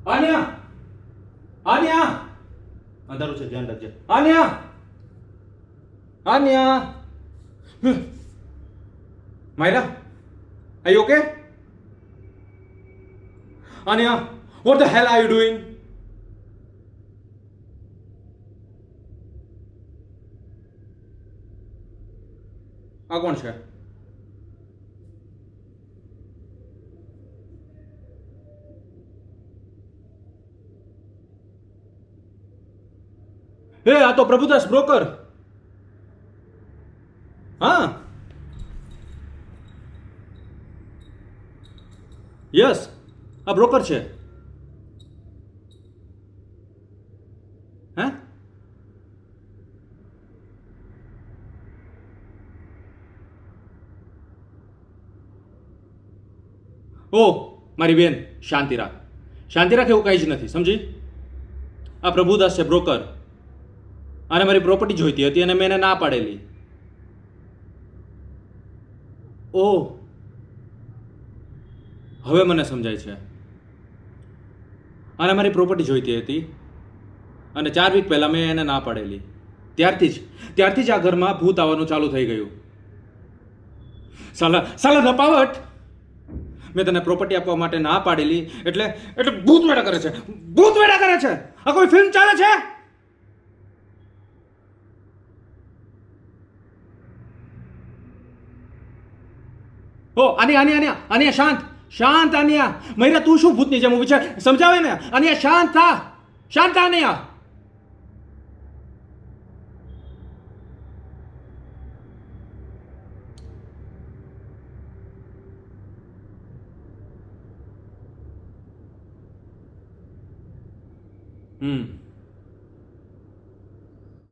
આન્યા આન્યા અંધારું છે, ધ્યાન રાખજે. આન્યા આન્યા માયરા, are you okay? Anya, what the hell are you doing? આ કોણ છે? એ આ તો પ્રભુદાસ બ્રોકર. હા, યસ, આ બ્રોકર છે. હે? ઓ મારી બેન, શાંતિ રાખ, શાંતિ રાખ, એવું કંઈ જ નથી, સમજી? આ પ્રભુદાસ છે, બ્રોકર. અને મારી પ્રોપર્ટી જોઈતી હતી અને મેં એને ના પાડેલી. ઓહ, હવે મને સમજાય છે. અને મારી પ્રોપર્ટી જોઈતી હતી અને 4 વીક પહેલાં મેં એને ના પાડેલી. ત્યારથી જ આ ઘરમાં ભૂત આવવાનું ચાલુ થઈ ગયું. સાલા સાલા નપાવટ, મેં તને પ્રોપર્ટી આપવા માટે ના પાડેલી એટલે એટલે ભૂત વેડા કરે છે, ભૂત વેડા કરે છે. આ કોઈ ફિલ્મ ચાલે છે? ઓ આનિયા આનિયા આનિયા આનિયા, શાંત શાંત આનિયા. મહિરા તું શું ભૂતની જેમ ઊભી છે? સમજાવે ને આનિયા, શાંત થા, શાંત થા આનિયા.